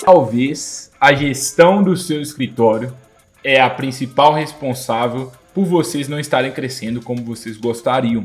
Talvez a gestão do seu escritório é a principal responsável por vocês não estarem crescendo como vocês gostariam.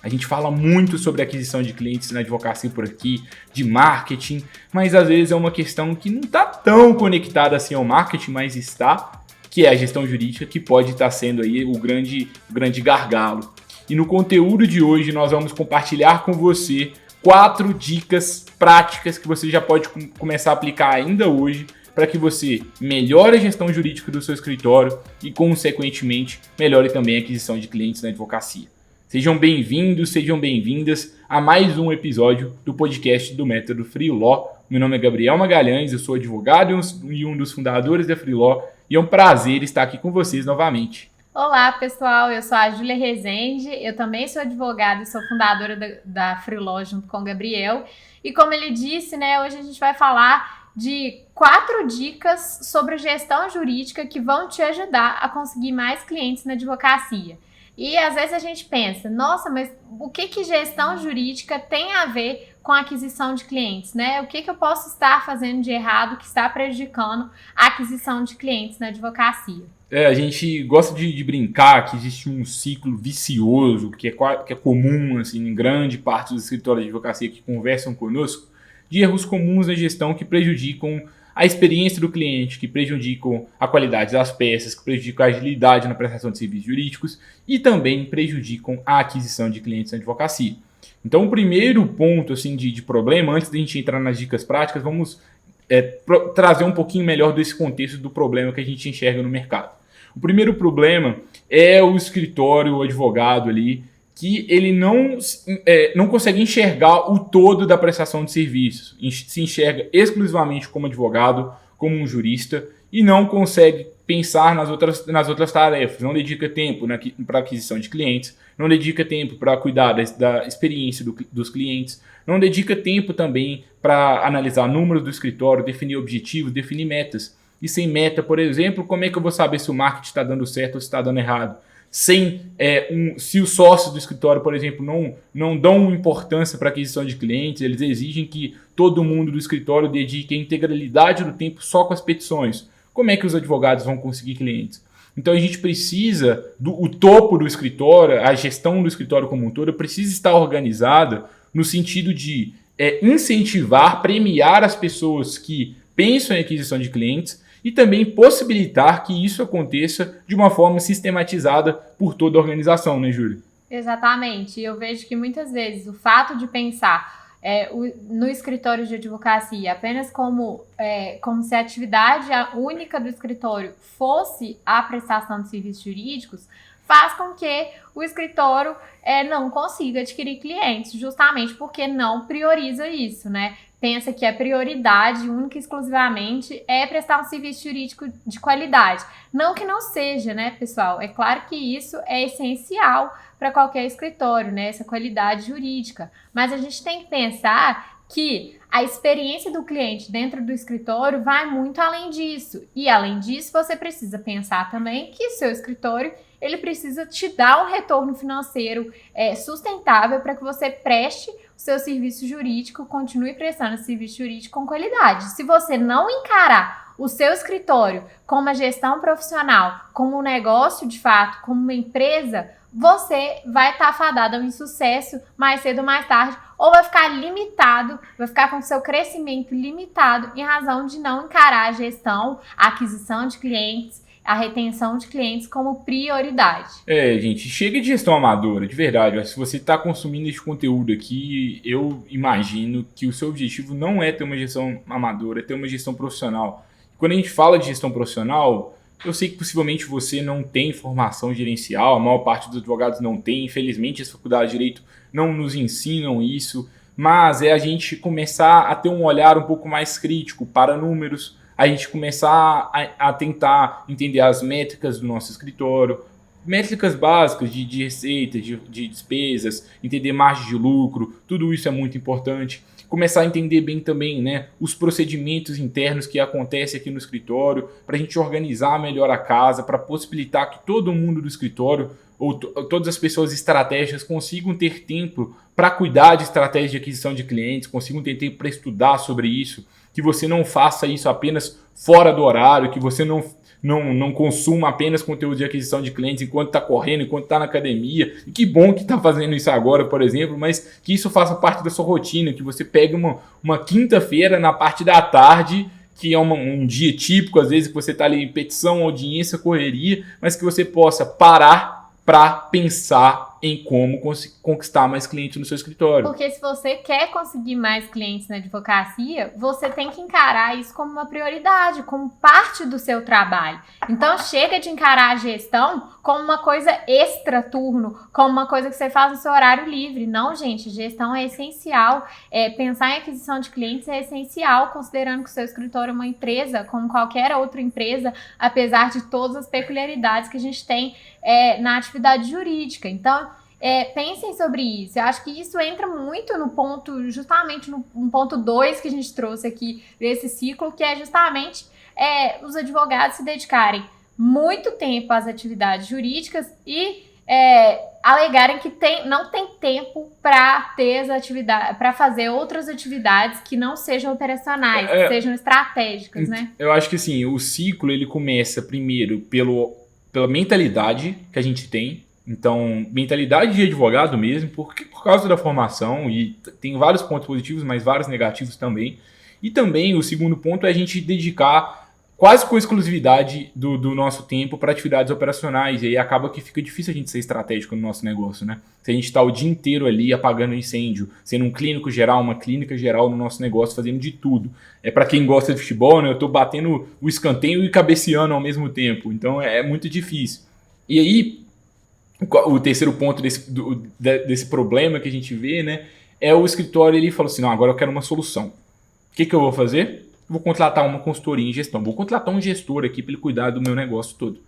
A gente fala muito sobre aquisição de clientes na advocacia por aqui, de marketing, mas às vezes é uma questão que não está tão conectada assim ao marketing, mas está, que é a gestão jurídica, que pode estar sendo aí o grande gargalo. E no conteúdo de hoje nós vamos compartilhar com você 4 dicas práticas que você já pode começar a aplicar ainda hoje para que você melhore a gestão jurídica do seu escritório e, consequentemente, melhore também a aquisição de clientes na advocacia. Sejam bem-vindos, sejam bem-vindas a mais um episódio do podcast do Método Free Law. Meu nome é Gabriel Magalhães, eu sou advogado e um dos fundadores da Free Law e é um prazer estar aqui com vocês novamente. Olá, pessoal, eu sou a Júlia Rezende, eu também sou advogada e sou fundadora da Free Law junto com o Gabriel. E como ele disse, hoje a gente vai falar de 4 dicas sobre gestão jurídica que vão te ajudar a conseguir mais clientes na advocacia. E às vezes a gente pensa, nossa, mas o que gestão jurídica tem a ver com a aquisição de clientes, né? O que eu posso estar fazendo de errado que está prejudicando a aquisição de clientes na advocacia? A gente gosta de brincar que existe um ciclo vicioso que é comum assim, em grande parte dos escritórios de advocacia que conversam conosco, de erros comuns na gestão que prejudicam a experiência do cliente, que prejudicam a qualidade das peças, que prejudicam a agilidade na prestação de serviços jurídicos e também prejudicam a aquisição de clientes na advocacia. Então, o primeiro ponto assim, de problema, antes de a gente entrar nas dicas práticas, vamos trazer um pouquinho melhor desse contexto do problema que a gente enxerga no mercado. O primeiro problema é o escritório, o advogado ali, que ele não consegue enxergar o todo da prestação de serviços. Se enxerga exclusivamente como advogado, como um jurista, e não consegue pensar nas outras tarefas. Não dedica tempo para aquisição de clientes, não dedica tempo para cuidar da experiência dos clientes, não dedica tempo também para analisar números do escritório, definir objetivos, definir metas. E sem meta, por exemplo, como é que eu vou saber se o marketing está dando certo ou se está dando errado? Se os sócios do escritório, por exemplo, não dão importância para a aquisição de clientes, eles exigem que todo mundo do escritório dedique a integralidade do tempo só com as petições. Como é que os advogados vão conseguir clientes? Então a gente precisa, o topo do escritório, a gestão do escritório como um todo, precisa estar organizada no sentido de incentivar, premiar as pessoas que pensam em aquisição de clientes e também possibilitar que isso aconteça de uma forma sistematizada por toda a organização, né, Júlia? Exatamente. Eu vejo que muitas vezes o fato de pensar no escritório de advocacia apenas como se a atividade única do escritório fosse a prestação de serviços jurídicos, faz com que o escritório não consiga adquirir clientes, justamente porque não prioriza isso, né? Pensa que a prioridade única e exclusivamente é prestar um serviço jurídico de qualidade. Não que não seja, né, pessoal? É claro que isso é essencial para qualquer escritório, né, essa qualidade jurídica. Mas a gente tem que pensar que a experiência do cliente dentro do escritório vai muito além disso. E além disso, você precisa pensar também que seu escritório ele precisa te dar um retorno financeiro sustentável para que você preste o seu serviço jurídico, continue prestando esse serviço jurídico com qualidade. Se você não encarar o seu escritório como uma gestão profissional, como um negócio de fato, como uma empresa, você vai estar fadado ao insucesso mais cedo ou mais tarde, ou vai ficar limitado, vai ficar com o seu crescimento limitado em razão de não encarar a gestão, a aquisição de clientes, a retenção de clientes como prioridade. Gente, chega de gestão amadora, de verdade. Se você está consumindo esse conteúdo aqui, eu imagino que o seu objetivo não é ter uma gestão amadora, é ter uma gestão profissional. Quando a gente fala de gestão profissional, eu sei que possivelmente você não tem formação gerencial, a maior parte dos advogados não tem, infelizmente as faculdades de direito não nos ensinam isso, mas é a gente começar a ter um olhar um pouco mais crítico para números, a gente começar a tentar entender as métricas do nosso escritório, métricas básicas de receita, de despesas, entender margem de lucro, tudo isso é muito importante. Começar a entender bem também, né, os procedimentos internos que acontecem aqui no escritório, para a gente organizar melhor a casa, para possibilitar que todo mundo do escritório ou todas as pessoas estratégicas consigam ter tempo para cuidar de estratégia de aquisição de clientes, consigam ter tempo para estudar sobre isso, que você não faça isso apenas fora do horário, que você não consuma apenas conteúdo de aquisição de clientes enquanto está correndo, enquanto está na academia. E que bom que está fazendo isso agora, por exemplo, mas que isso faça parte da sua rotina, que você pegue uma quinta-feira na parte da tarde, que é um dia típico, às vezes que você está ali em petição, audiência, correria, mas que você possa parar para pensar em como conquistar mais clientes no seu escritório. Porque se você quer conseguir mais clientes na advocacia, você tem que encarar isso como uma prioridade, como parte do seu trabalho. Então chega de encarar a gestão como uma coisa extra-turno, como uma coisa que você faz no seu horário livre. Não, gente, gestão é essencial. Pensar em aquisição de clientes é essencial, considerando que o seu escritório é uma empresa, como qualquer outra empresa, apesar de todas as peculiaridades que a gente tem na atividade jurídica. Então, pensem sobre isso. Eu acho que isso entra muito no ponto, justamente no ponto 2 que a gente trouxe aqui desse ciclo, que é justamente os advogados se dedicarem muito tempo às atividades jurídicas e alegarem que não tem tempo para ter as atividades, para fazer outras atividades que não sejam operacionais, que sejam estratégicas, né? Eu acho que assim, o ciclo ele começa primeiro pela mentalidade que a gente tem. Então, mentalidade de advogado mesmo, por causa da formação, e tem vários pontos positivos, mas vários negativos também. E também o segundo ponto é a gente dedicar quase com exclusividade do nosso tempo para atividades operacionais. E aí acaba que fica difícil a gente ser estratégico no nosso negócio, né? Se a gente está o dia inteiro ali apagando incêndio, sendo um clínico geral, uma clínica geral no nosso negócio, fazendo de tudo. Para quem gosta de futebol, né? Eu estou batendo o escanteio e cabeceando ao mesmo tempo. Então é muito difícil. E aí, o terceiro ponto desse problema que a gente vê, né, é o escritório, ele falou assim, não, agora eu quero uma solução. O que eu vou fazer? Vou contratar uma consultoria em gestão, vou contratar um gestor aqui para ele cuidar do meu negócio todo.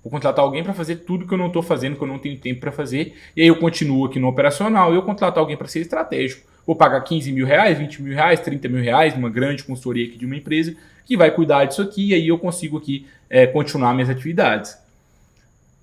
Vou contratar alguém para fazer tudo que eu não estou fazendo, que eu não tenho tempo para fazer, e aí eu continuo aqui no operacional e eu contrato alguém para ser estratégico. Vou pagar 15 mil reais, 20 mil reais, 30 mil reais numa grande consultoria aqui de uma empresa que vai cuidar disso aqui, e aí eu consigo aqui continuar minhas atividades.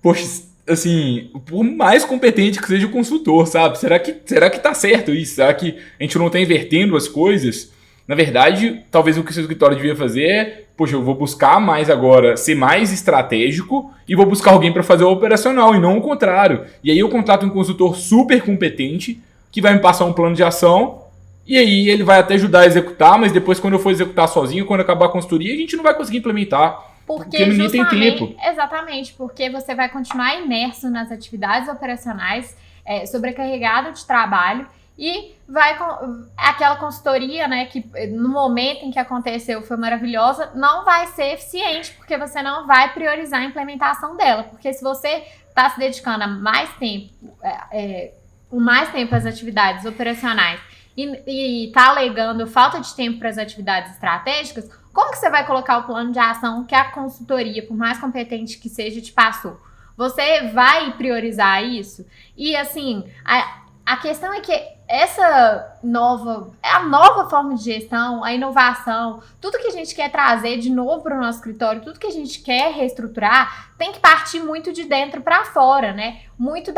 Poxa, assim, por mais competente que seja o consultor, sabe? Será que tá certo isso? Será que a gente não tá invertendo as coisas? Na verdade, talvez o que o seu escritório devia fazer é, poxa, eu vou buscar mais agora, ser mais estratégico e vou buscar alguém para fazer o operacional e não o contrário. E aí eu contrato um consultor super competente que vai me passar um plano de ação e aí ele vai até ajudar a executar, mas depois quando eu for executar sozinho, quando acabar a consultoria, a gente não vai conseguir implementar. Porque ninguém tem tempo. Exatamente, porque você vai continuar imerso nas atividades operacionais, sobrecarregado de trabalho, e aquela consultoria, né, que no momento em que aconteceu foi maravilhosa, não vai ser eficiente, porque você não vai priorizar a implementação dela. Porque se você está se dedicando a mais tempo às atividades operacionais e está alegando falta de tempo para as atividades estratégicas, como que você vai colocar o plano de ação que a consultoria, por mais competente que seja, te passou? Você vai priorizar isso? E assim, a questão é que a nova forma de gestão, a inovação, tudo que a gente quer trazer de novo para o nosso escritório, tudo que a gente quer reestruturar, tem que partir muito de dentro para fora, né? Muito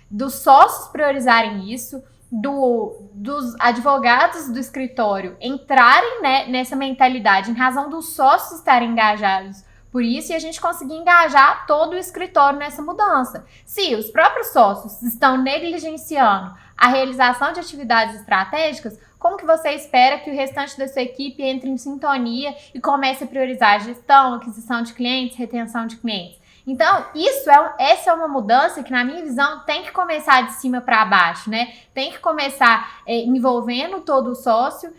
dos sócios priorizarem isso, dos advogados do escritório entrarem, né, nessa mentalidade em razão dos sócios estarem engajados por isso e a gente conseguir engajar todo o escritório nessa mudança. Se os próprios sócios estão negligenciando a realização de atividades estratégicas, como que você espera que o restante da sua equipe entre em sintonia e comece a priorizar a gestão, aquisição de clientes, retenção de clientes? Então, essa é uma mudança que, na minha visão, tem que começar de cima para baixo, né? Tem que começar envolvendo todo o sócio,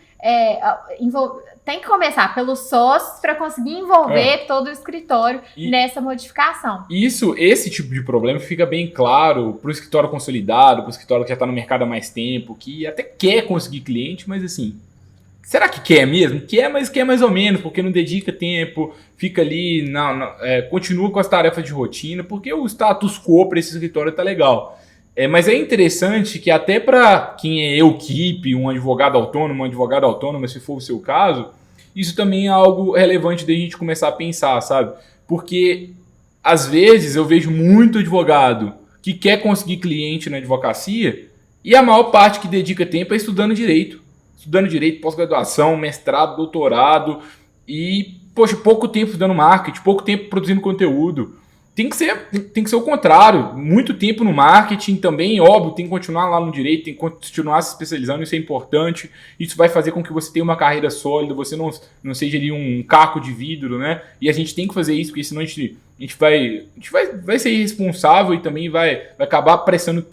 tem que começar pelos sócios para conseguir envolver todo o escritório nessa modificação. Esse tipo de problema fica bem claro para o escritório consolidado, para o escritório que já está no mercado há mais tempo, que até quer conseguir cliente, mas assim, será que quer mesmo? Quer, mas quer mais ou menos, porque não dedica tempo, fica ali, continua com as tarefas de rotina, porque o status quo para esse escritório tá legal. Mas é interessante que até para quem é equipe, um advogado autônomo, uma advogada autônoma, se for o seu caso, isso também é algo relevante da gente começar a pensar, sabe? Porque às vezes eu vejo muito advogado que quer conseguir cliente na advocacia e a maior parte que dedica tempo é estudando direito. Estudando direito, pós-graduação, mestrado, doutorado e, poxa, pouco tempo estudando marketing, pouco tempo produzindo conteúdo. Tem que ser o contrário. Muito tempo no marketing também, óbvio, tem que continuar lá no direito, tem que continuar se especializando, isso é importante. Isso vai fazer com que você tenha uma carreira sólida, você não seja ali um caco de vidro, né? E a gente tem que fazer isso, porque senão a gente vai ser irresponsável e também vai acabar prestando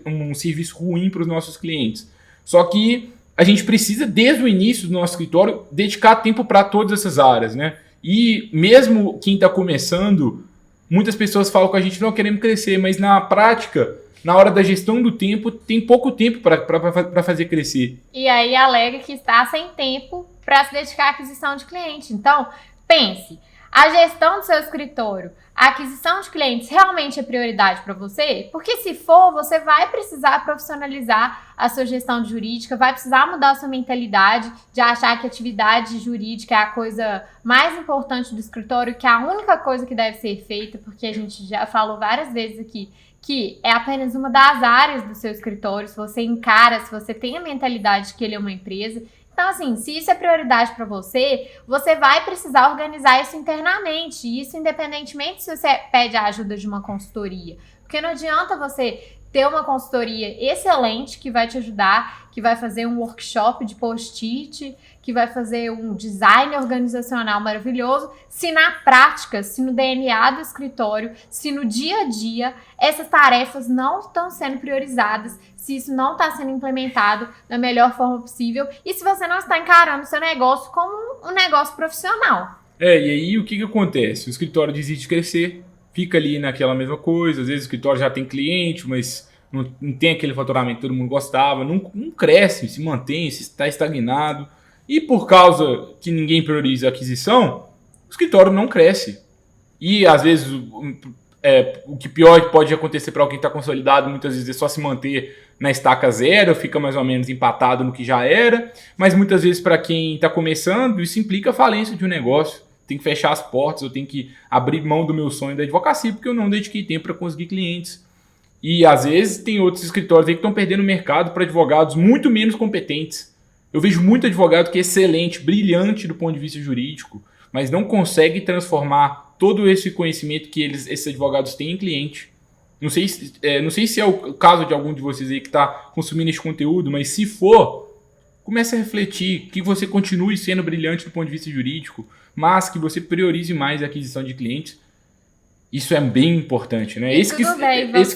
um serviço ruim para os nossos clientes. Só que a gente precisa, desde o início do nosso escritório, dedicar tempo para todas essas áreas, né? E mesmo quem está começando, muitas pessoas falam com a gente, não queremos crescer, mas na prática, na hora da gestão do tempo, tem pouco tempo para fazer crescer. E aí alega que está sem tempo para se dedicar à aquisição de cliente. Então, pense, a gestão do seu escritório, a aquisição de clientes realmente é prioridade para você? Porque se for, você vai precisar profissionalizar a sua gestão jurídica, vai precisar mudar a sua mentalidade de achar que a atividade jurídica é a coisa mais importante do escritório, que é a única coisa que deve ser feita, porque a gente já falou várias vezes aqui que é apenas uma das áreas do seu escritório, se você encara, se você tem a mentalidade de que ele é uma empresa. Então, assim, se isso é prioridade para você, você vai precisar organizar isso internamente. E isso independentemente se você pede a ajuda de uma consultoria. Porque não adianta você ter uma consultoria excelente que vai te ajudar, que vai fazer um workshop de post-it, que vai fazer um design organizacional maravilhoso, se na prática, se no DNA do escritório, se no dia a dia, essas tarefas não estão sendo priorizadas, se isso não está sendo implementado da melhor forma possível e se você não está encarando o seu negócio como um negócio profissional. E aí o que acontece? O escritório desiste de crescer, fica ali naquela mesma coisa, às vezes o escritório já tem cliente, mas não tem aquele faturamento que todo mundo gostava, não cresce, se mantém, se está estagnado. E por causa que ninguém prioriza a aquisição, o escritório não cresce. E às vezes o que pior pode acontecer para alguém que está consolidado, muitas vezes é só se manter na estaca zero, fica mais ou menos empatado no que já era, mas muitas vezes para quem está começando, isso implica a falência de um negócio. Tem que fechar as portas, eu tenho que abrir mão do meu sonho da advocacia, porque eu não dediquei tempo para conseguir clientes. E às vezes tem outros escritórios aí que estão perdendo mercado para advogados muito menos competentes. Eu vejo muito advogado que é excelente, brilhante do ponto de vista jurídico, mas não consegue transformar todo esse conhecimento que esses advogados têm em cliente. Não sei se é o caso de algum de vocês aí que está consumindo esse conteúdo, mas se for, comece a refletir que você continue sendo brilhante do ponto de vista jurídico, mas que você priorize mais a aquisição de clientes. Isso é bem importante, né? Esse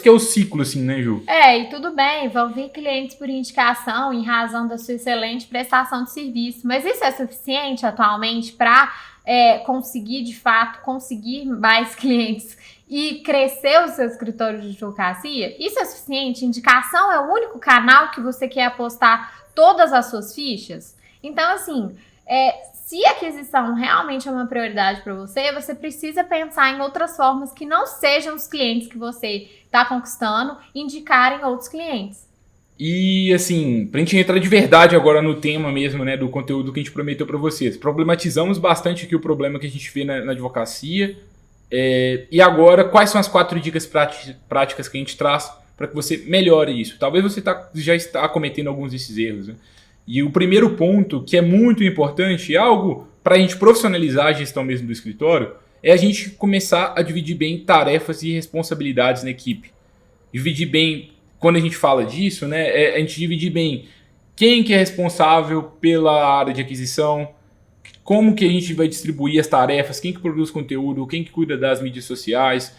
que é o ciclo, assim, né, Ju? E tudo bem, vão vir clientes por indicação em razão da sua excelente prestação de serviço, mas isso é suficiente atualmente para conseguir, de fato, conseguir mais clientes e crescer o seu escritório de advocacia? Isso é suficiente? Indicação é o único canal que você quer apostar todas as suas fichas? Então, assim, se a aquisição realmente é uma prioridade para você, você precisa pensar em outras formas que não sejam os clientes que você está conquistando, indicarem outros clientes. E, assim, pra gente entrar de verdade agora no tema mesmo, né, do conteúdo que a gente prometeu para vocês. Problematizamos bastante aqui o problema que a gente vê na advocacia. E agora, quais são as 4 dicas práticas que a gente traz para que você melhore isso? Talvez você já está cometendo alguns desses erros, né? E o primeiro ponto, que é muito importante, é algo para a gente profissionalizar a gestão mesmo do escritório, é a gente começar a dividir bem tarefas e responsabilidades na equipe. Dividir bem, quando a gente fala disso, né, a gente dividir bem quem que é responsável pela área de aquisição, como que a gente vai distribuir as tarefas, quem que produz conteúdo, quem que cuida das mídias sociais,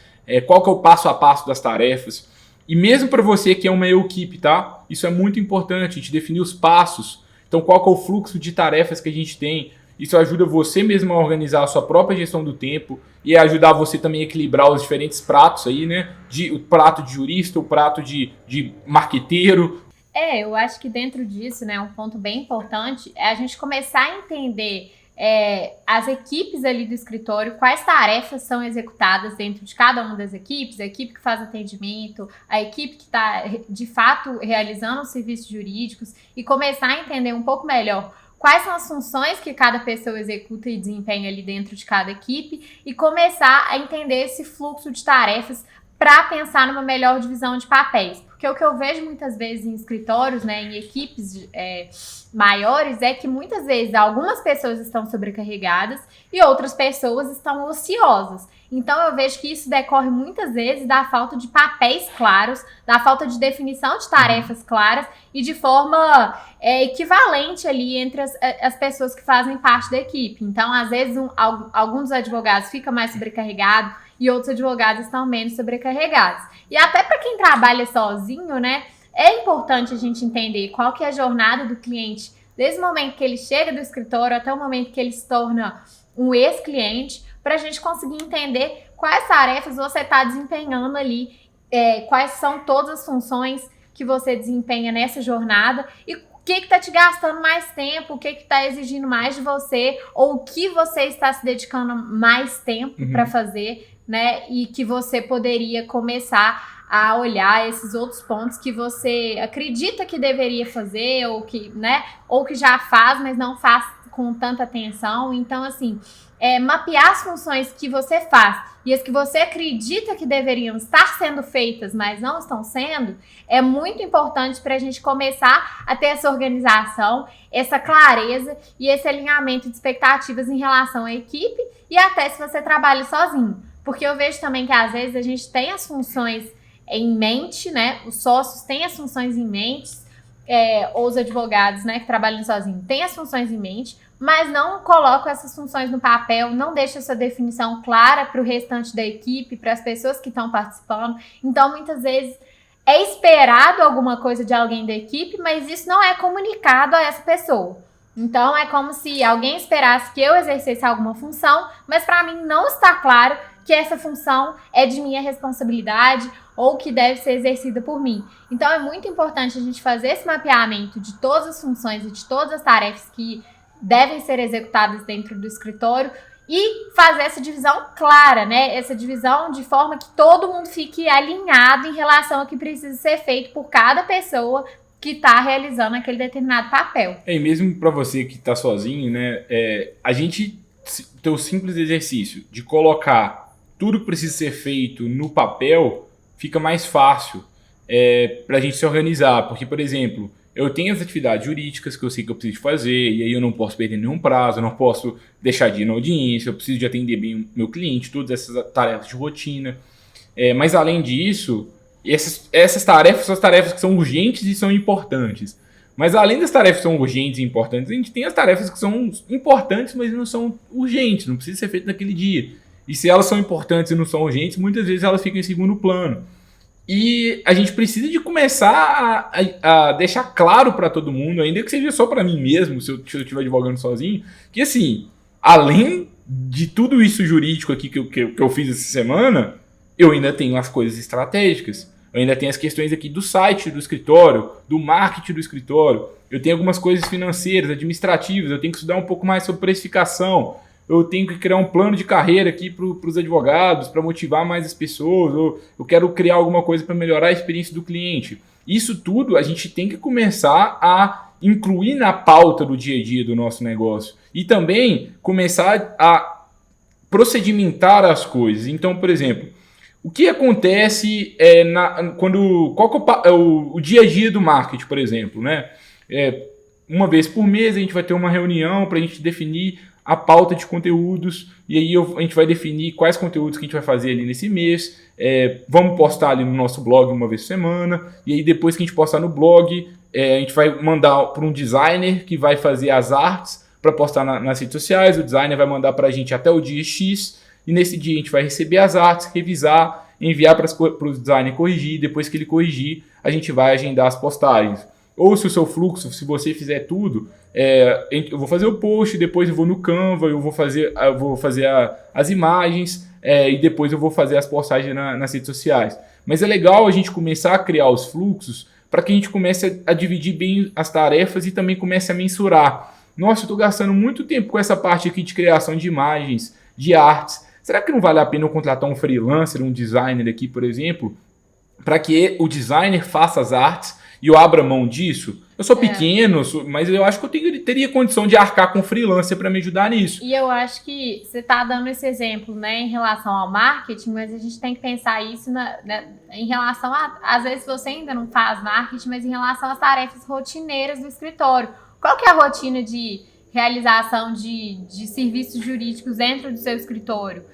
qual que é o passo a passo das tarefas. E mesmo para você que é uma equipe, tá? Isso é muito importante, a gente definir os passos. Então, qual que é o fluxo de tarefas que a gente tem? Isso ajuda você mesmo a organizar a sua própria gestão do tempo e ajudar você também a equilibrar os diferentes pratos aí, né? O prato de jurista, o prato de marqueteiro. Eu acho que dentro disso, né, um ponto bem importante é a gente começar a entender as equipes ali do escritório, quais tarefas são executadas dentro de cada uma das equipes, a equipe que faz atendimento, a equipe que está, de fato, realizando os serviços jurídicos e começar a entender um pouco melhor quais são as funções que cada pessoa executa e desempenha ali dentro de cada equipe e começar a entender esse fluxo de tarefas para pensar numa melhor divisão de papéis. Porque o que eu vejo muitas vezes em escritórios, né, em equipes maiores, é que muitas vezes algumas pessoas estão sobrecarregadas e outras pessoas estão ociosas. Então eu vejo que isso decorre muitas vezes da falta de papéis claros, da falta de definição de tarefas claras e de forma equivalente ali entre as pessoas que fazem parte da equipe. Então, às vezes, alguns advogados ficam mais sobrecarregados e outros advogados estão menos sobrecarregados. E até para quem trabalha sozinho, né, é importante a gente entender qual que é a jornada do cliente, desde o momento que ele chega do escritório até o momento que ele se torna um ex-cliente, para a gente conseguir entender quais tarefas você está desempenhando ali, quais são todas as funções que você desempenha nessa jornada e o que está te gastando mais tempo, o que está exigindo mais de você, ou o que você está se dedicando mais tempo para fazer, né? E que você poderia começar a olhar esses outros pontos que você acredita que deveria fazer, ou que, né, ou que já faz, mas não faz com tanta atenção. Então, assim, mapear as funções que você faz e as que você acredita que deveriam estar sendo feitas, mas não estão sendo, é muito importante para a gente começar a ter essa organização, essa clareza e esse alinhamento de expectativas em relação à equipe e até se você trabalha sozinho. Porque eu vejo também que às vezes a gente tem as funções em mente, né? Os sócios têm as funções em mente, ou os advogados, né, que trabalham sozinhos têm as funções em mente, mas não colocam essas funções no papel, não deixam essa definição clara para o restante da equipe, para as pessoas que estão participando. Então, muitas vezes, é esperado alguma coisa de alguém da equipe, mas isso não é comunicado a essa pessoa. Então, é como se alguém esperasse que eu exercesse alguma função, mas para mim não está claro que essa função é de minha responsabilidade ou que deve ser exercida por mim. Então, é muito importante a gente fazer esse mapeamento de todas as funções e de todas as tarefas que devem ser executadas dentro do escritório e fazer essa divisão clara, né? Essa divisão de forma que todo mundo fique alinhado em relação ao que precisa ser feito por cada pessoa que está realizando aquele determinado papel. E mesmo para você que está sozinho, né? A gente tem o simples exercício de colocar tudo que precisa ser feito no papel, fica mais fácil para a gente se organizar. Porque, por exemplo, eu tenho as atividades jurídicas que eu sei que eu preciso fazer, e aí eu não posso perder nenhum prazo, eu não posso deixar de ir na audiência, eu preciso de atender bem o meu cliente, todas essas tarefas de rotina. Mas além disso, essas tarefas são as tarefas que são urgentes e são importantes. Mas além das tarefas que são urgentes e importantes, a gente tem as tarefas que são importantes, mas não são urgentes, não precisa ser feito naquele dia. E se elas são importantes e não são urgentes, muitas vezes elas ficam em segundo plano. E a gente precisa de começar a deixar claro para todo mundo, ainda que seja só para mim mesmo, se eu estiver advogando sozinho, que assim, além de tudo isso jurídico aqui que eu fiz essa semana, eu ainda tenho as coisas estratégicas. Eu ainda tenho as questões aqui do site do escritório, do marketing do escritório. Eu tenho algumas coisas financeiras, administrativas, eu tenho que estudar um pouco mais sobre precificação. Eu tenho que criar um plano de carreira aqui para os advogados, para motivar mais as pessoas, ou eu quero criar alguma coisa para melhorar a experiência do cliente. Isso tudo a gente tem que começar a incluir na pauta do dia a dia do nosso negócio. E também começar a procedimentar as coisas. Então, por exemplo, o que acontece qual que é o dia a dia do marketing, por exemplo, né? Uma vez por mês a gente vai ter uma reunião para a gente definir a pauta de conteúdos, e aí a gente vai definir quais conteúdos que a gente vai fazer ali nesse mês. Vamos postar ali no nosso blog uma vez por semana, e aí depois que a gente postar no blog, a gente vai mandar para um designer que vai fazer as artes para postar nas redes sociais. O designer vai mandar para a gente até o dia X, e nesse dia a gente vai receber as artes, revisar, enviar para o designer corrigir. Depois que ele corrigir, a gente vai agendar as postagens. Ou se o seu fluxo, se você fizer tudo, eu vou fazer o post, depois eu vou no Canva, eu vou fazer as imagens, e depois eu vou fazer as postagens nas redes sociais. Mas é legal a gente começar a criar os fluxos para que a gente comece a dividir bem as tarefas e também comece a mensurar. Nossa, eu estou gastando muito tempo com essa parte aqui de criação de imagens, de artes. Será que não vale a pena eu contratar um freelancer, um designer aqui, por exemplo, para que o designer faça as artes e eu abra mão disso? Eu sou pequeno, mas eu acho que eu teria condição de arcar com freelancer para me ajudar nisso. E eu acho que você está dando esse exemplo, né, em relação ao marketing, mas a gente tem que pensar isso em relação a, às vezes você ainda não faz marketing, mas em relação às tarefas rotineiras do escritório. Qual que é a rotina de realização de serviços jurídicos dentro do seu escritório?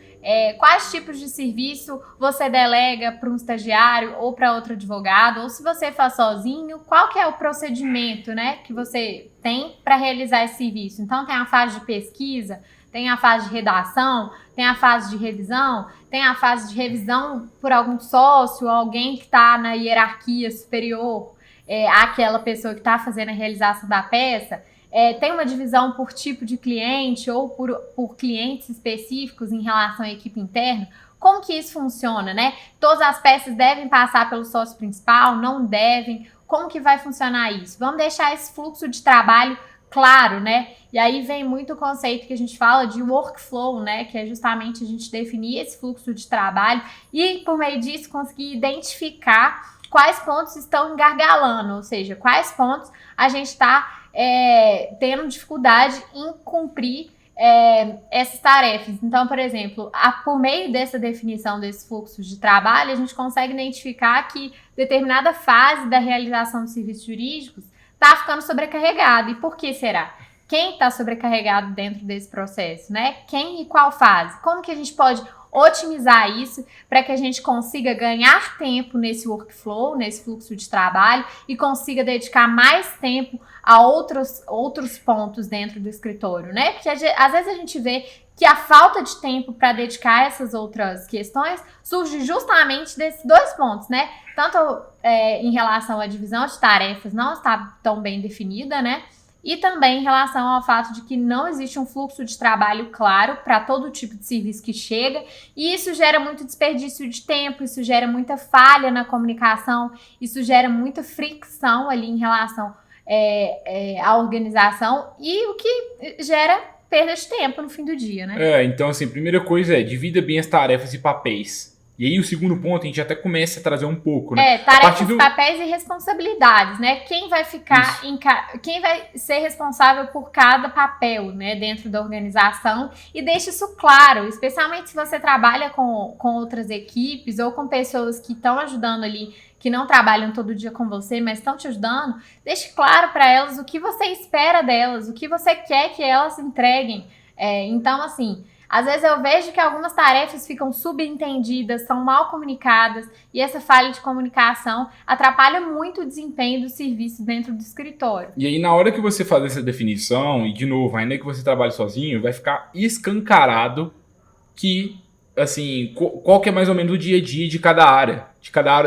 Quais tipos de serviço você delega para um estagiário ou para outro advogado? Ou se você faz sozinho, qual que é o procedimento, né, que você tem para realizar esse serviço? Então, tem a fase de pesquisa, tem a fase de redação, tem a fase de revisão, tem a fase de revisão por algum sócio, alguém que está na hierarquia superior àquela pessoa que está fazendo a realização da peça. Tem uma divisão por tipo de cliente ou por clientes específicos em relação à equipe interna? Como que isso funciona, né? Todas as peças devem passar pelo sócio principal? Não devem? Como que vai funcionar isso? Vamos deixar esse fluxo de trabalho claro, né? E aí vem muito o conceito que a gente fala de workflow, né? Que é justamente a gente definir esse fluxo de trabalho e, por meio disso, conseguir identificar quais pontos estão engargalando, ou seja, quais pontos a gente está tendo dificuldade em cumprir essas tarefas. Então, por exemplo, por meio dessa definição desses fluxos de trabalho, a gente consegue identificar que determinada fase da realização dos serviços jurídicos está ficando sobrecarregada. E por que será? Quem está sobrecarregado dentro desse processo, né? Quem e qual fase? Como que a gente pode otimizar isso para que a gente consiga ganhar tempo nesse workflow, nesse fluxo de trabalho e consiga dedicar mais tempo a outros pontos dentro do escritório, né? Porque às vezes a gente vê que a falta de tempo para dedicar a essas outras questões surge justamente desses dois pontos, né? Tanto em relação à divisão de tarefas não está tão bem definida, né? E também em relação ao fato de que não existe um fluxo de trabalho claro para todo tipo de serviço que chega, e isso gera muito desperdício de tempo, isso gera muita falha na comunicação, isso gera muita fricção ali em relação à organização, e o que gera perda de tempo no fim do dia, né? Então assim, a primeira coisa divida bem as tarefas e papéis. E aí o segundo ponto a gente até começa a trazer um pouco, né? Tarefas, papéis e responsabilidades, né? Quem vai ficar quem vai ser responsável por cada papel, né, dentro da organização, e deixa isso claro, especialmente se você trabalha com outras equipes ou com pessoas que estão ajudando ali, que não trabalham todo dia com você, mas estão te ajudando. Deixe claro para elas o que você espera delas, o que você quer que elas entreguem. Então, assim, às vezes eu vejo que algumas tarefas ficam subentendidas, são mal comunicadas, e essa falha de comunicação atrapalha muito o desempenho do serviço dentro do escritório. E aí, na hora que você faz essa definição, e de novo, ainda que você trabalhe sozinho, vai ficar escancarado que, assim, qual que é mais ou menos o dia a dia de cada área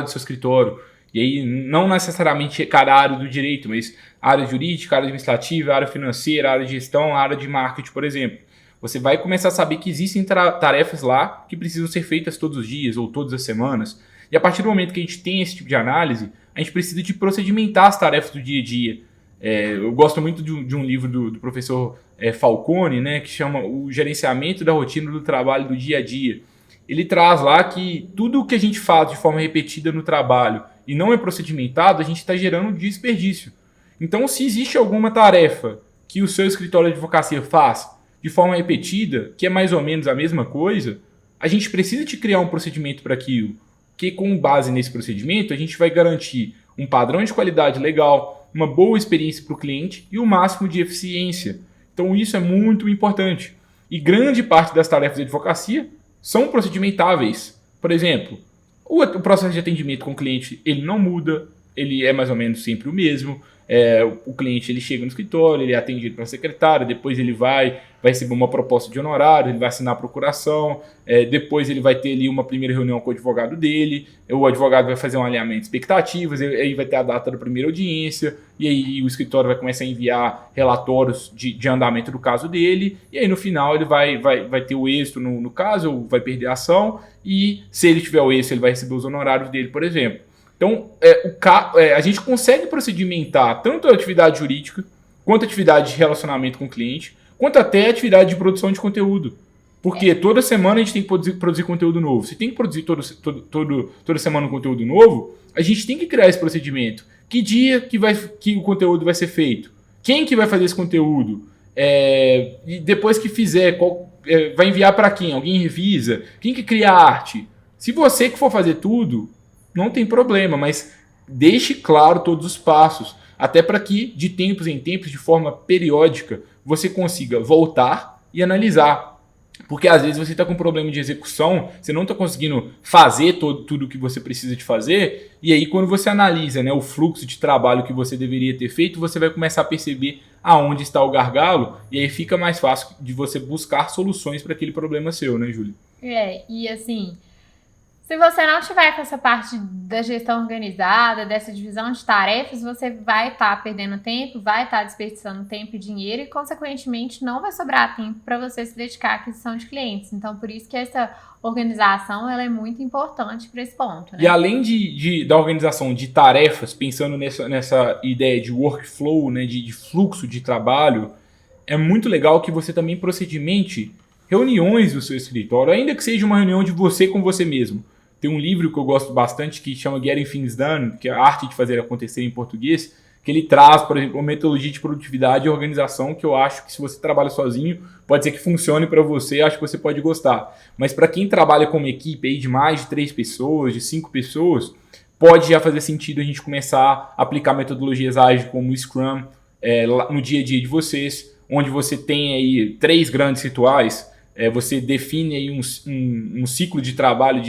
do seu escritório. E aí, não necessariamente cada área do direito, mas área jurídica, área administrativa, área financeira, área de gestão, área de marketing, por exemplo. Você vai começar a saber que existem tarefas lá que precisam ser feitas todos os dias ou todas as semanas. E a partir do momento que a gente tem esse tipo de análise, a gente precisa de procedimentar as tarefas do dia a dia. Eu gosto muito de um livro do professor Falcone, né, que chama O Gerenciamento da Rotina do Trabalho do Dia a Dia. Ele traz lá que tudo o que a gente faz de forma repetida no trabalho e não é procedimentado, a gente está gerando desperdício. Então, se existe alguma tarefa que o seu escritório de advocacia faz de forma repetida, que é mais ou menos a mesma coisa, a gente precisa de criar um procedimento para aquilo, que com base nesse procedimento a gente vai garantir um padrão de qualidade legal, uma boa experiência para o cliente e o máximo de eficiência. Então isso é muito importante. E grande parte das tarefas de advocacia são procedimentáveis. Por exemplo, o processo de atendimento com o cliente ele não muda, ele é mais ou menos sempre o mesmo. O cliente ele chega no escritório, ele é atendido pela secretária, depois ele vai receber uma proposta de honorário, ele vai assinar a procuração, depois ele vai ter ali uma primeira reunião com o advogado dele, o advogado vai fazer um alinhamento de expectativas, aí vai ter a data da primeira audiência, e aí o escritório vai começar a enviar relatórios de andamento do caso dele, e aí no final ele vai ter o êxito no caso, ou vai perder a ação, e se ele tiver o êxito ele vai receber os honorários dele, por exemplo. Então, a gente consegue procedimentar tanto a atividade jurídica, quanto a atividade de relacionamento com o cliente, quanto até a atividade de produção de conteúdo. Porque toda semana a gente tem que produzir conteúdo novo. Se tem que produzir toda semana um conteúdo novo, a gente tem que criar esse procedimento. Que dia que o conteúdo vai ser feito? Quem que vai fazer esse conteúdo? E depois que fizer, vai enviar para quem? Alguém revisa? Quem que cria a arte? Se você que for fazer tudo, não tem problema, mas deixe claro todos os passos. Até para que, de tempos em tempos, de forma periódica, você consiga voltar e analisar. Porque às vezes você está com problema de execução, você não está conseguindo fazer tudo o que você precisa de fazer, e aí quando você analisa, né, o fluxo de trabalho que você deveria ter feito, você vai começar a perceber aonde está o gargalo, e aí fica mais fácil de você buscar soluções para aquele problema seu, né, Júlia? E assim, se você não tiver com essa parte da gestão organizada, dessa divisão de tarefas, você vai estar perdendo tempo, vai estar desperdiçando tempo e dinheiro e, consequentemente, não vai sobrar tempo para você se dedicar à aquisição de clientes. Então, por isso que essa organização ela é muito importante para esse ponto, né? E além da organização de tarefas, pensando nessa ideia de workflow, né, de fluxo de trabalho, é muito legal que você também procedimente reuniões do seu escritório, ainda que seja uma reunião de você com você mesmo. Tem um livro que eu gosto bastante que chama Getting Things Done, que é a arte de fazer acontecer em português, que ele traz, por exemplo, uma metodologia de produtividade e organização que eu acho que se você trabalha sozinho, pode ser que funcione para você, acho que você pode gostar. Mas para quem trabalha com uma equipe aí de mais de 3 pessoas, de 5 pessoas, pode já fazer sentido a gente começar a aplicar metodologias ágeis como o Scrum no dia a dia de vocês, onde você tem aí 3 grandes rituais. Você define aí um ciclo de trabalho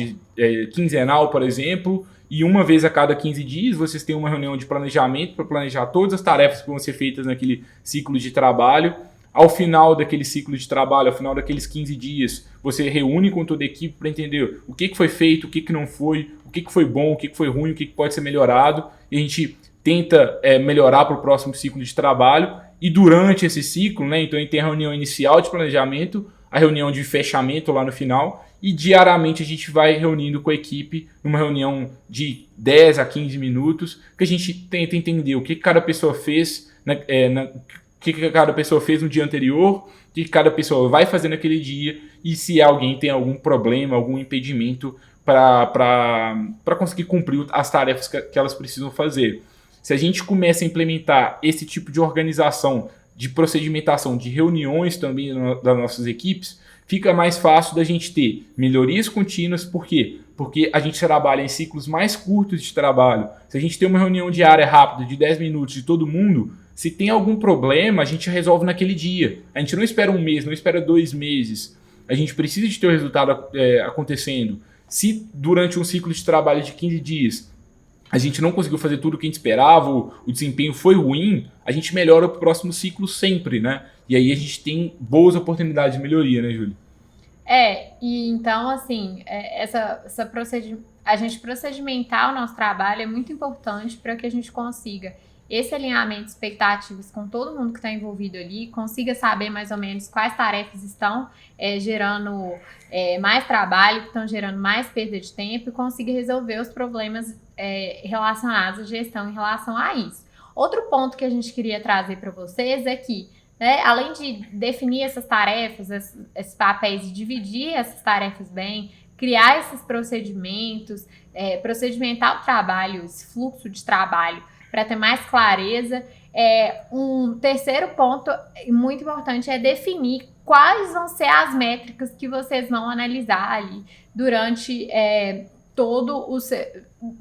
quinzenal, por exemplo, e uma vez a cada 15 dias vocês têm uma reunião de planejamento para planejar todas as tarefas que vão ser feitas naquele ciclo de trabalho. Ao final daquele ciclo de trabalho, ao final daqueles 15 dias, você reúne com toda a equipe para entender o que foi feito, o que não foi, o que foi bom, o que foi ruim, o que pode ser melhorado, e a gente tenta melhorar para o próximo ciclo de trabalho. E durante esse ciclo, né, então a gente tem a reunião inicial de planejamento, a reunião de fechamento lá no final, e diariamente a gente vai reunindo com a equipe numa reunião de 10 a 15 minutos, que a gente tenta entender o que cada pessoa fez, o que cada pessoa fez no dia anterior, o que cada pessoa vai fazer naquele dia, e se alguém tem algum problema, algum impedimento para conseguir cumprir as tarefas que elas precisam fazer. Se a gente começa a implementar esse tipo de organização, de procedimentação, de reuniões também das nossas equipes, fica mais fácil da gente ter melhorias contínuas. Por quê? Porque a gente trabalha em ciclos mais curtos de trabalho. Se a gente tem uma reunião diária rápida de 10 minutos de todo mundo, se tem algum problema, a gente resolve naquele dia. A gente não espera um mês, não espera 2 meses. A gente precisa de ter o resultado acontecendo. Se durante um ciclo de trabalho de 15 dias a gente não conseguiu fazer tudo o que a gente esperava, o desempenho foi ruim, a gente melhora para o próximo ciclo sempre, né? E aí a gente tem boas oportunidades de melhoria, né, Júlia? E então, assim, a gente procedimentar o nosso trabalho é muito importante para que a gente consiga esse alinhamento de expectativas com todo mundo que está envolvido ali, consiga saber mais ou menos quais tarefas estão gerando mais trabalho, que estão gerando mais perda de tempo e consiga resolver os problemas relacionados à gestão em relação a isso. Outro ponto que a gente queria trazer para vocês é que, além de definir essas tarefas, esses papéis e dividir essas tarefas bem, criar esses procedimentos, procedimentar o trabalho, esse fluxo de trabalho, para ter mais clareza. Um terceiro ponto muito importante é definir quais vão ser as métricas que vocês vão analisar ali durante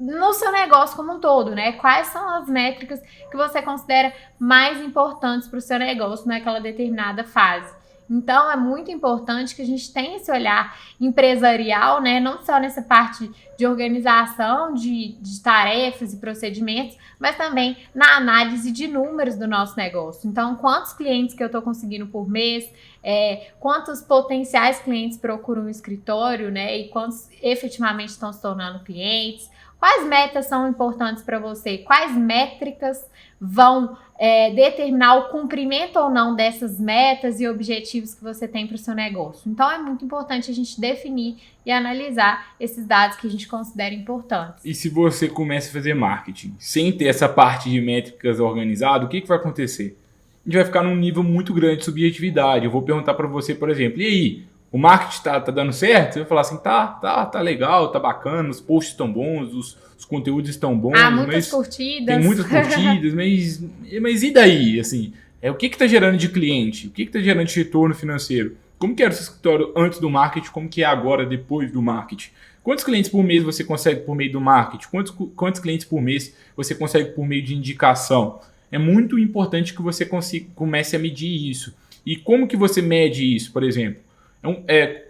no seu negócio como um todo, né? Quais são as métricas que você considera mais importantes para o seu negócio naquela determinada fase. Então, é muito importante que a gente tenha esse olhar empresarial, né? Não só nessa parte de organização de tarefas e procedimentos, mas também na análise de números do nosso negócio. Então, quantos clientes que eu estou conseguindo por mês, quantos potenciais clientes procuram um escritório, né? E quantos efetivamente estão se tornando clientes. Quais metas são importantes para você? Quais métricas vão determinar o cumprimento ou não dessas metas e objetivos que você tem para o seu negócio? Então, é muito importante a gente definir e analisar esses dados que a gente considera importantes. E se você começa a fazer marketing sem ter essa parte de métricas organizada, o que vai acontecer? A gente vai ficar num nível muito grande de subjetividade. Eu vou perguntar para você, por exemplo, e aí, O marketing tá dando certo? Você vai falar assim, tá legal, tá bacana, os posts estão bons, os conteúdos estão bons, muitas mas curtidas. tem muitas curtidas, mas e daí? Assim, o que tá gerando de cliente? O que tá gerando de retorno financeiro? Como que era o seu escritório antes do marketing? Como que é agora, depois do marketing? Quantos clientes por mês você consegue por meio do marketing? Quantos clientes por mês você consegue por meio de indicação? É muito importante que você comece a medir isso. E como que você mede isso, por exemplo?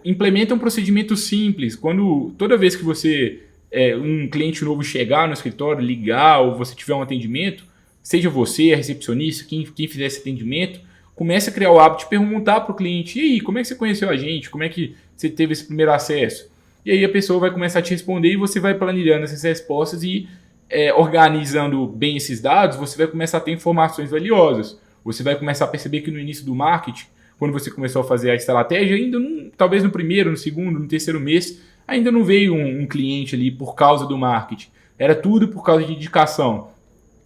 Implementa um procedimento simples. Toda vez que um cliente novo chegar no escritório, ligar ou você tiver um atendimento, seja você, a recepcionista, quem fizer esse atendimento, comece a criar o hábito de perguntar para o cliente: e aí, como é que você conheceu a gente? Como é que você teve esse primeiro acesso? E aí a pessoa vai começar a te responder e você vai planilhando essas respostas e organizando bem esses dados, você vai começar a ter informações valiosas. Você vai começar a perceber que no início do marketing, quando você começou a fazer a estratégia, talvez no primeiro, no segundo, no terceiro mês, ainda não veio um cliente ali por causa do marketing. Era tudo por causa de indicação.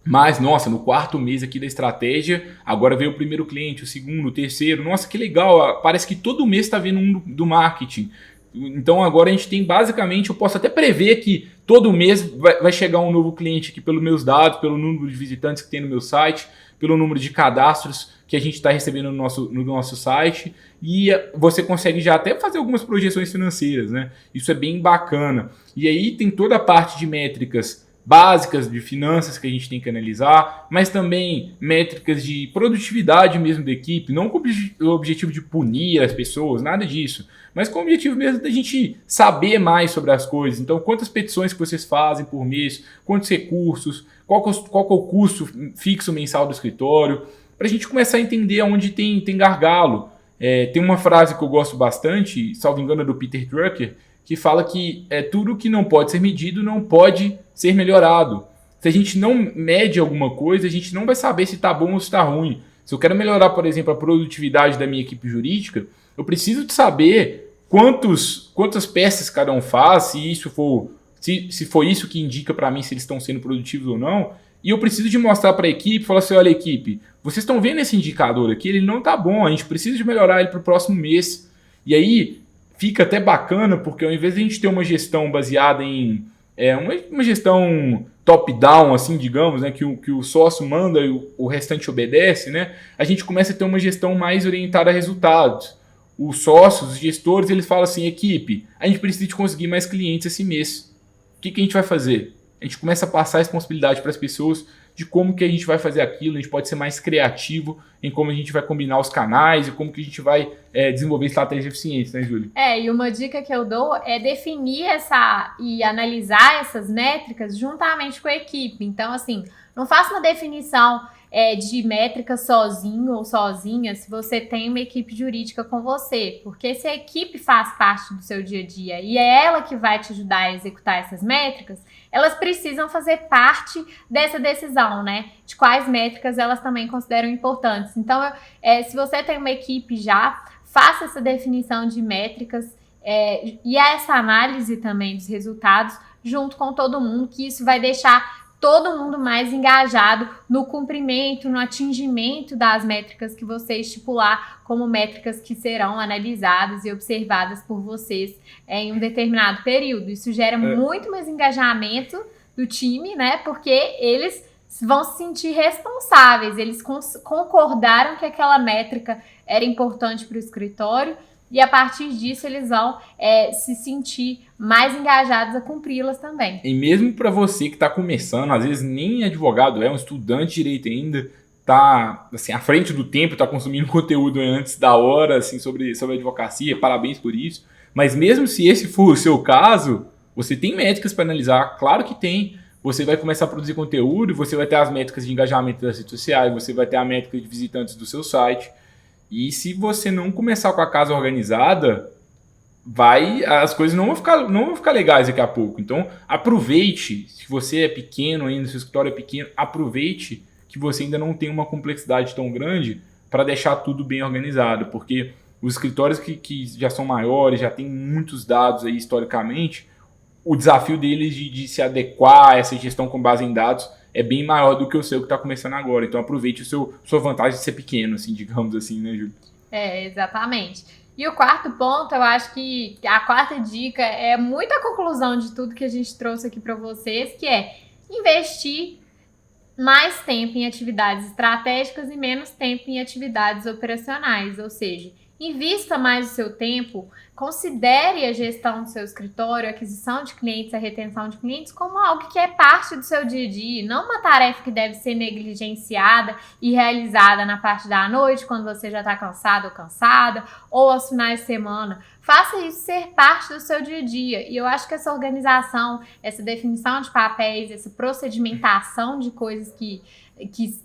Mas, nossa, no quarto mês aqui da estratégia, agora veio o primeiro cliente, o segundo, o terceiro. Nossa, que legal, parece que todo mês está vindo um do marketing. Então agora a gente tem basicamente, eu posso até prever que todo mês vai chegar um novo cliente aqui pelos meus dados, pelo número de visitantes que tem no meu site, pelo número de cadastros que a gente está recebendo no nosso site, e você consegue já até fazer algumas projeções financeiras, né? Isso é bem bacana. E aí tem toda a parte de métricas básicas de finanças que a gente tem que analisar, mas também métricas de produtividade mesmo da equipe, não com o objetivo de punir as pessoas, nada disso, mas com o objetivo mesmo da gente saber mais sobre as coisas. Então, quantas petições que vocês fazem por mês, quantos recursos, qual que é o custo fixo mensal do escritório, para a gente começar a entender onde tem gargalo. Tem uma frase que eu gosto bastante, salvo engano, é do Peter Drucker, que fala que tudo que não pode ser medido não pode ser melhorado. Se a gente não mede alguma coisa, a gente não vai saber se está bom ou se está ruim. Se eu quero melhorar, por exemplo, a produtividade da minha equipe jurídica, eu preciso de saber quantas peças cada um faz, se for isso que indica para mim se eles estão sendo produtivos ou não. E eu preciso de mostrar para a equipe, falar assim, olha equipe, vocês estão vendo esse indicador aqui, ele não está bom, a gente precisa de melhorar ele para o próximo mês. E aí fica até bacana, porque ao invés de a gente ter uma gestão baseada em uma gestão top-down, assim, digamos, né, que o sócio manda e o restante obedece, né, a gente começa a ter uma gestão mais orientada a resultados. Os sócios, os gestores, eles falam assim, equipe, a gente precisa de conseguir mais clientes esse mês. O que a gente vai fazer? A gente começa a passar a responsabilidade para as pessoas de como que a gente vai fazer aquilo, a gente pode ser mais criativo em como a gente vai combinar os canais e como que a gente vai desenvolver estratégias eficientes, né, Júlia? E uma dica que eu dou é definir e analisar essas métricas juntamente com a equipe. Então, assim, não faça uma definição de métricas sozinho ou sozinha se você tem uma equipe jurídica com você, porque se a equipe faz parte do seu dia a dia e é ela que vai te ajudar a executar essas métricas, elas precisam fazer parte dessa decisão, né? De quais métricas elas também consideram importantes. Então, se você tem uma equipe já, faça essa definição de métricas e essa análise também dos resultados junto com todo mundo, que isso vai deixar todo mundo mais engajado no cumprimento, no atingimento das métricas que você estipular como métricas que serão analisadas e observadas por vocês em um determinado período. Isso gera muito mais engajamento do time, né? Porque eles vão se sentir responsáveis, eles concordaram que aquela métrica era importante para o escritório e a partir disso eles vão se sentir mais engajados a cumpri-las também. E mesmo para você que está começando, às vezes nem advogado um estudante de direito ainda, está assim, à frente do tempo, está consumindo conteúdo antes da hora assim, sobre advocacia, parabéns por isso. Mas mesmo se esse for o seu caso, você tem métricas para analisar, claro que tem. Você vai começar a produzir conteúdo, você vai ter as métricas de engajamento das redes sociais, você vai ter a métrica de visitantes do seu site. E se você não começar com a casa organizada, as coisas não vão ficar legais daqui a pouco. Então, aproveite, se você é pequeno ainda, seu escritório é pequeno, aproveite que você ainda não tem uma complexidade tão grande para deixar tudo bem organizado, porque os escritórios que já são maiores, já tem muitos dados aí historicamente, o desafio deles de se adequar a essa gestão com base em dados é bem maior do que o seu que está começando agora. Então aproveite sua vantagem de ser pequeno, assim, digamos assim, né, Júlio? Exatamente. E o quarto ponto, eu acho que a quarta dica é muito a conclusão de tudo que a gente trouxe aqui para vocês, que é investir mais tempo em atividades estratégicas e menos tempo em atividades operacionais, ou seja, invista mais o seu tempo, considere a gestão do seu escritório, a aquisição de clientes, a retenção de clientes como algo que é parte do seu dia a dia, não uma tarefa que deve ser negligenciada e realizada na parte da noite, quando você já está cansado ou cansada, ou aos finais de semana. Faça isso ser parte do seu dia a dia. E eu acho que essa organização, essa definição de papéis, essa procedimentação de coisas que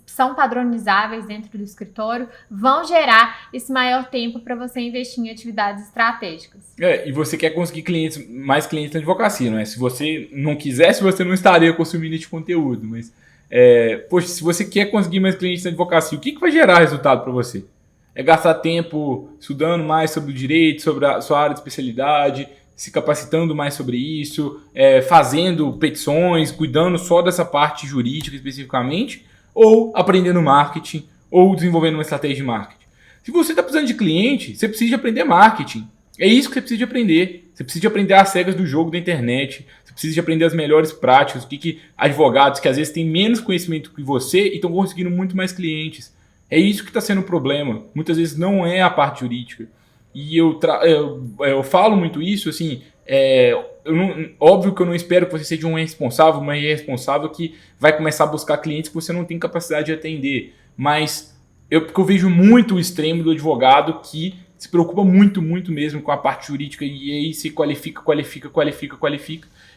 são padronizáveis dentro do escritório, vão gerar esse maior tempo para você investir em atividades estratégicas. E você quer conseguir mais clientes na advocacia, não é? Se você não quisesse, você não estaria consumindo esse conteúdo. Mas, poxa, se você quer conseguir mais clientes na advocacia, o que vai gerar resultado para você? É gastar tempo estudando mais sobre o direito, sobre a sua área de especialidade, se capacitando mais sobre isso, fazendo petições, cuidando só dessa parte jurídica especificamente, ou aprendendo marketing, ou desenvolvendo uma estratégia de marketing. Se você está precisando de cliente, você precisa de aprender marketing. É isso que você precisa de aprender. Você precisa de aprender as regras do jogo da internet. Você precisa de aprender as melhores práticas. O que advogados que às vezes têm menos conhecimento que você e estão conseguindo muito mais clientes. É isso que está sendo o problema. Muitas vezes não é a parte jurídica. E eu falo muito isso, assim, óbvio que eu não espero que você seja um irresponsável, uma irresponsável que vai começar a buscar clientes que você não tem capacidade de atender. Mas porque eu vejo muito o extremo do advogado que se preocupa muito, muito mesmo com a parte jurídica e aí se qualifica.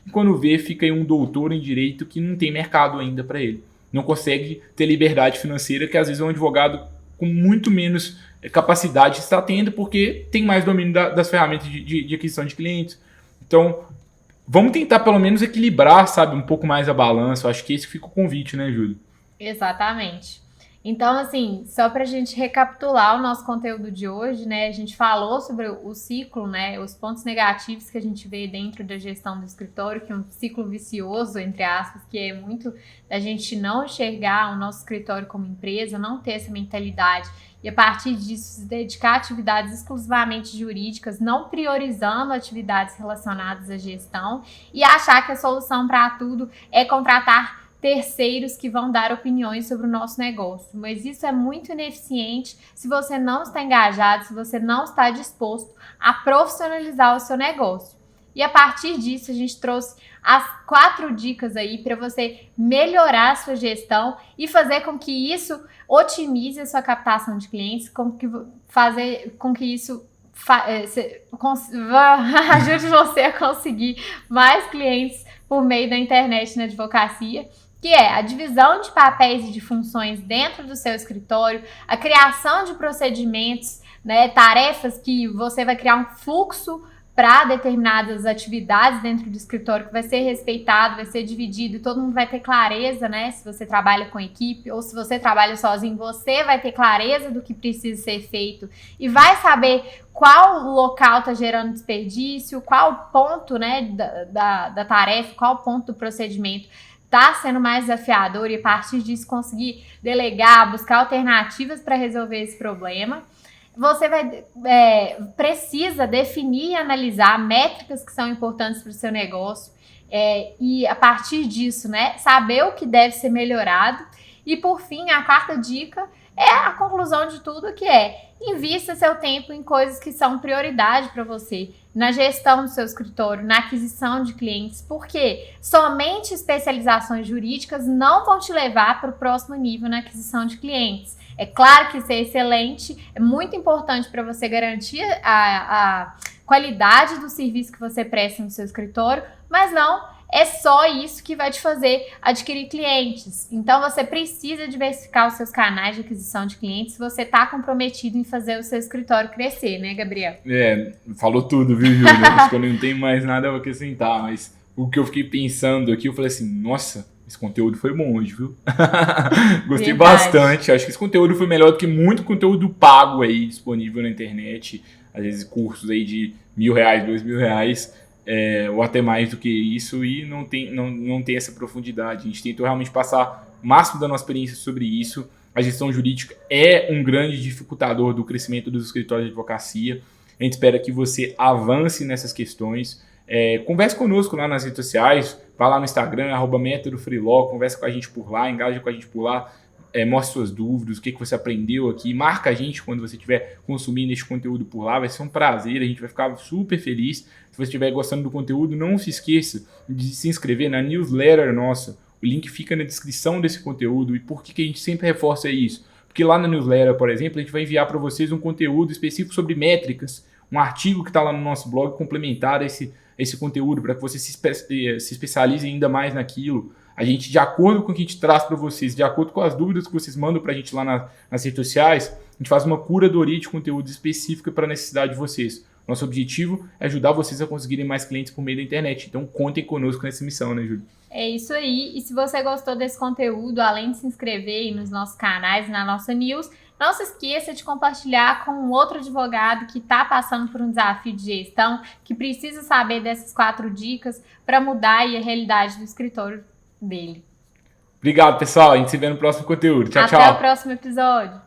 E quando vê, fica aí um doutor em direito que não tem mercado ainda para ele. Não consegue ter liberdade financeira, que às vezes é um advogado com muito menos capacidade está tendo, porque tem mais domínio das ferramentas de aquisição de clientes. Então, vamos tentar pelo menos equilibrar, sabe, um pouco mais a balança. Eu acho que esse fica o convite, né, Júlio? Exatamente. Então, assim, só para a gente recapitular o nosso conteúdo de hoje, né? A gente falou sobre o ciclo, né? Os pontos negativos que a gente vê dentro da gestão do escritório, que é um ciclo vicioso, entre aspas, que é muito da gente não enxergar o nosso escritório como empresa, não ter essa mentalidade e a partir disso se dedicar a atividades exclusivamente jurídicas, não priorizando atividades relacionadas à gestão e achar que a solução para tudo é contratar terceiros que vão dar opiniões sobre o nosso negócio. Mas isso é muito ineficiente se você não está engajado, se você não está disposto a profissionalizar o seu negócio. E a partir disso, a gente trouxe as 4 dicas aí para você melhorar a sua gestão e fazer com que isso otimize a sua captação de clientes, fazer com que isso ajude você a conseguir mais clientes por meio da internet na advocacia, que é a divisão de papéis e de funções dentro do seu escritório, a criação de procedimentos, né, tarefas que você vai criar um fluxo para determinadas atividades dentro do escritório que vai ser respeitado, vai ser dividido e todo mundo vai ter clareza, né? Se você trabalha com equipe ou se você trabalha sozinho, você vai ter clareza do que precisa ser feito e vai saber qual local está gerando desperdício, qual ponto, né, da tarefa, qual ponto do procedimento está sendo mais desafiador e a partir disso conseguir delegar, buscar alternativas para resolver esse problema. Você precisa definir e analisar métricas que são importantes para o seu negócio e a partir disso, né, saber o que deve ser melhorado. E por fim, a 4ª dica é a conclusão de tudo, que é: invista seu tempo em coisas que são prioridade para você, na gestão do seu escritório, na aquisição de clientes, porque somente especializações jurídicas não vão te levar para o próximo nível na aquisição de clientes. É claro que isso é excelente, é muito importante para você garantir a qualidade do serviço que você presta no seu escritório, mas não é só isso que vai te fazer adquirir clientes. Então, você precisa diversificar os seus canais de aquisição de clientes se você está comprometido em fazer o seu escritório crescer, né, Gabriel? Falou tudo, viu, Júlia? Acho que eu não tenho mais nada a acrescentar, mas o que eu fiquei pensando aqui, eu falei assim, nossa, esse conteúdo foi bom hoje, viu? Gostei bastante. Acho que esse conteúdo foi melhor do que muito conteúdo pago aí, disponível na internet. Às vezes cursos aí de R$1.000, R$2.000. Ou até mais do que isso, e não tem essa profundidade. A gente tentou realmente passar o máximo da nossa experiência sobre isso. a gestão jurídica é um grande dificultador do crescimento dos escritórios de advocacia. A gente espera que você avance nessas questões. Converse conosco lá nas redes sociais, vá lá no Instagram, @metodofreelaw, converse com a gente por lá, engaja com a gente por lá, mostre suas dúvidas, o que você aprendeu aqui, marca a gente quando você estiver consumindo este conteúdo por lá, vai ser um prazer, a gente vai ficar super feliz. Se você estiver gostando do conteúdo, não se esqueça de se inscrever na newsletter nossa, o link fica na descrição desse conteúdo. E por que a gente sempre reforça isso? Porque lá na newsletter, por exemplo, a gente vai enviar para vocês um conteúdo específico sobre métricas, um artigo que está lá no nosso blog complementar a esse conteúdo, para que você se especialize ainda mais naquilo. A gente, de acordo com o que a gente traz para vocês, de acordo com as dúvidas que vocês mandam para a gente lá nas redes sociais, a gente faz uma curadoria de conteúdo específica para a necessidade de vocês. Nosso objetivo é ajudar vocês a conseguirem mais clientes por meio da internet. Então, contem conosco nessa missão, né, Júlio? É isso aí. E se você gostou desse conteúdo, além de se inscrever aí nos nossos canais, na nossa news, não se esqueça de compartilhar com um outro advogado que está passando por um desafio de gestão, que precisa saber dessas 4 dicas para mudar aí a realidade do escritório dele. Obrigado, pessoal. A gente se vê no próximo conteúdo. Tchau, tchau. Até o próximo episódio.